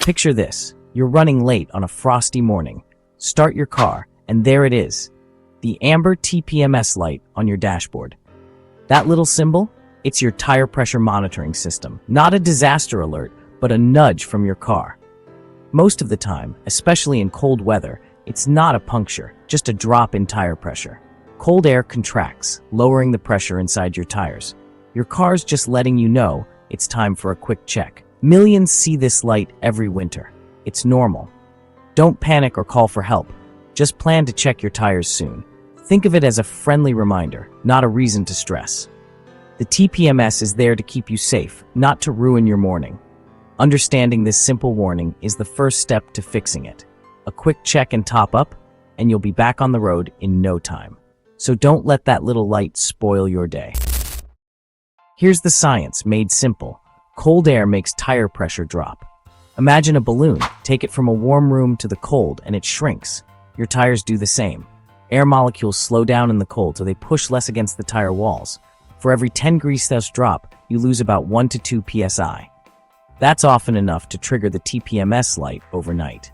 Picture this. You're running late on a frosty morning. Start your car, and there it is. The amber TPMS light on your dashboard. That little symbol? It's your tire pressure monitoring system. Not a disaster alert, but a nudge from your car. Most of the time, especially in cold weather, it's not a puncture, just a drop in tire pressure. Cold air contracts, lowering the pressure inside your tires. Your car's just letting you know it's time for a quick check. Millions see this light every winter. It's normal. Don't panic or call for help. Just plan to check your tires soon. Think of it as a friendly reminder, not a reason to stress. The TPMS is there to keep you safe, not to ruin your morning. Understanding this simple warning is the first step to fixing it. A quick check and top up, and you'll be back on the road in no time. So don't let that little light spoil your day. Here's the science made simple. Cold air makes tire pressure drop. Imagine a balloon. Take it from a warm room to the cold and it shrinks. Your tires do the same. Air molecules slow down in the cold so they push less against the tire walls. For every 10 degrees Celsius drop, you lose about 1 to 2 psi. That's often enough to trigger the TPMS light overnight.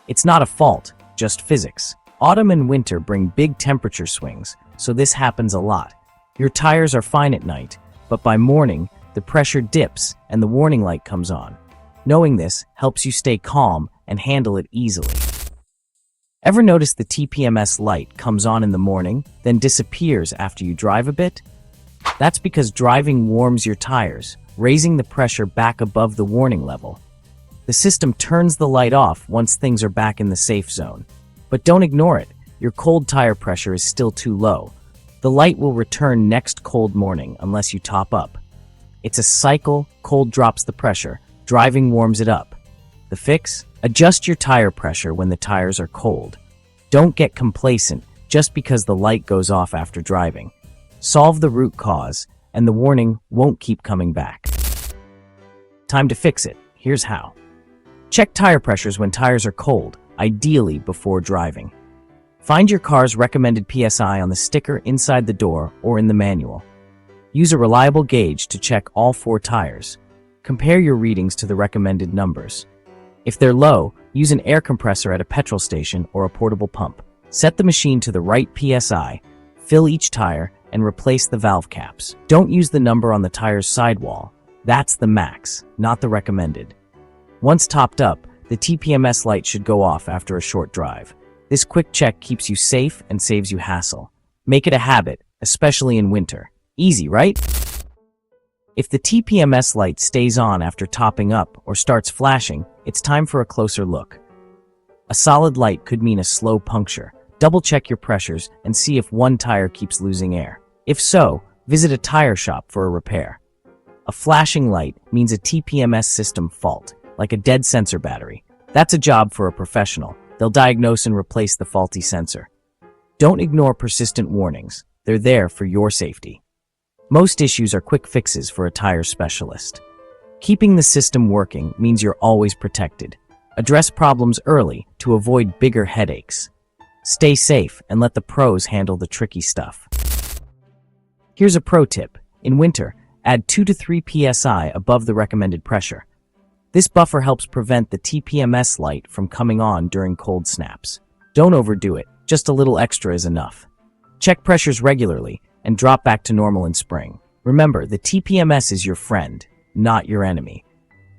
It's not a fault, just physics. Autumn and winter bring big temperature swings, so this happens a lot. Your tires are fine at night, but by morning, the pressure dips and the warning light comes on. Knowing this helps you stay calm and handle it easily. Ever notice the TPMS light comes on in the morning, then disappears after you drive a bit? That's because driving warms your tires, raising the pressure back above the warning level. The system turns the light off once things are back in the safe zone. But don't ignore it. Your cold tire pressure is still too low. The light will return next cold morning unless you top up. It's a cycle. Cold drops the pressure, driving warms it up. The fix? Adjust your tire pressure when the tires are cold. Don't get complacent just because the light goes off after driving. Solve the root cause, and the warning won't keep coming back. Time to fix it. Here's how. Check tire pressures when tires are cold, ideally before driving. Find your car's recommended PSI on the sticker inside the door or in the manual. Use a reliable gauge to check all 4 tires. Compare your readings to the recommended numbers. If they're low, use an air compressor at a petrol station or a portable pump. Set the machine to the right PSI, fill each tire, and replace the valve caps. Don't use the number on the tire's sidewall. That's the max, not the recommended. Once topped up, the TPMS light should go off after a short drive. This quick check keeps you safe and saves you hassle. Make it a habit, especially in winter. Easy, right? If the TPMS light stays on after topping up or starts flashing, it's time for a closer look. A solid light could mean a slow puncture. Double-check your pressures and see if one tire keeps losing air. If so, visit a tire shop for a repair. A flashing light means a TPMS system fault, like a dead sensor battery. That's a job for a professional. They'll diagnose and replace the faulty sensor. Don't ignore persistent warnings. They're there for your safety. Most issues are quick fixes for a tire specialist. Keeping the system working means you're always protected. Address problems early to avoid bigger headaches. Stay safe and let the pros handle the tricky stuff. Here's a pro tip. In winter, add 2 to 3 psi above the recommended pressure. This buffer helps prevent the TPMS light from coming on during cold snaps. Don't overdo it. Just a little extra is enough. Check pressures regularly and drop back to normal in spring. Remember, the TPMS is your friend, not your enemy.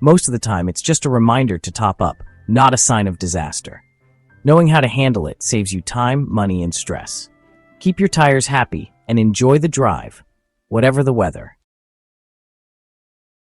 Most of the time, it's just a reminder to top up, not a sign of disaster. Knowing how to handle it saves you time, money, and stress. Keep your tires happy and enjoy the drive, whatever the weather.